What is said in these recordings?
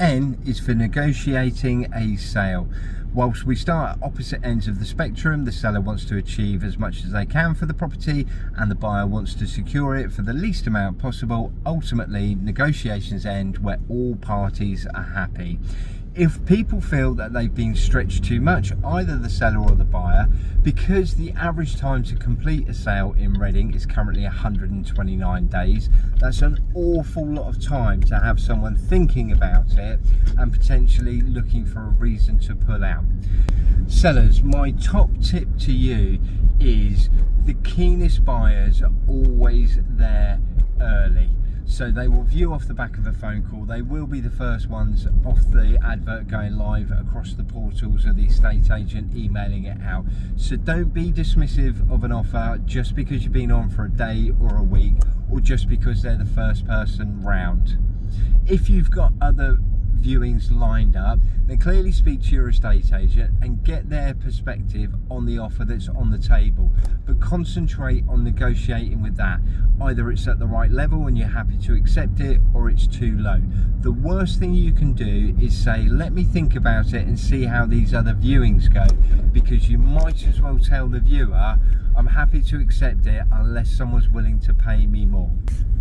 N is for negotiating a sale. Whilst we start at opposite ends of the spectrum, the seller wants to achieve as much as they can for the property and the buyer wants to secure it for the least amount possible. Ultimately, negotiations end where all parties are happy. If people feel that they've been stretched too much, either the seller or the buyer, because the average time to complete a sale in Reading is currently 129 days, that's an awful lot of time to have someone thinking about it and potentially looking for a reason to pull out. Sellers, my top tip to you is the keenest buyers are always there early. So they will view off the back of a phone call. They will be the first ones off the advert going live across the portals of the estate agent emailing it out. So don't be dismissive of an offer just because you've been on for a day or a week, or just because they're the first person round. If you've got other viewings lined up, then clearly speak to your estate agent and get their perspective on the offer that's on the table, but concentrate on negotiating with that. Either it's at the right level and you're happy to accept it, or it's too low. The worst thing you can do is say, let me think about it and see how these other viewings go, because you might as well tell the viewer, I'm happy to accept it unless someone's willing to pay me more.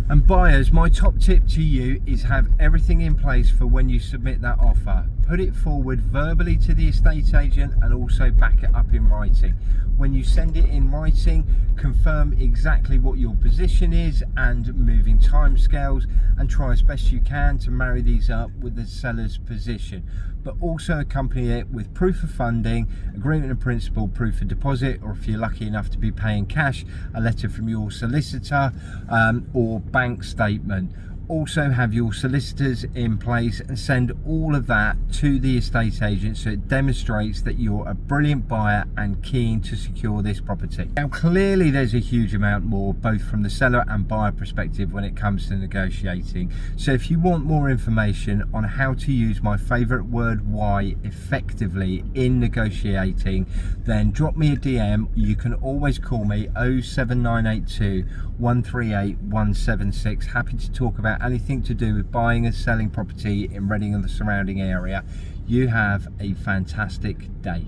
And buyers, my top tip to you is have everything in place for when you submit that offer. Put it forward verbally to the estate agent and also back it up in writing. When you send it in writing, confirm exactly what your position is and moving timescales, and try as best you can to marry these up with the seller's position. But also accompany it with proof of funding, agreement in principle, proof of deposit, or if you're lucky enough to be paying cash, a letter from your solicitor or bank statement. Also have your solicitors in place and send all of that to the estate agent so it demonstrates that you're a brilliant buyer and keen to secure this property. Now clearly there's a huge amount more both from the seller and buyer perspective when it comes to negotiating. So if you want more information on how to use my favourite word why effectively in negotiating, then drop me a DM. You can always call me 07982 138 176. Happy to talk about anything to do with buying and selling property in Reading and the surrounding area. You have a fantastic day.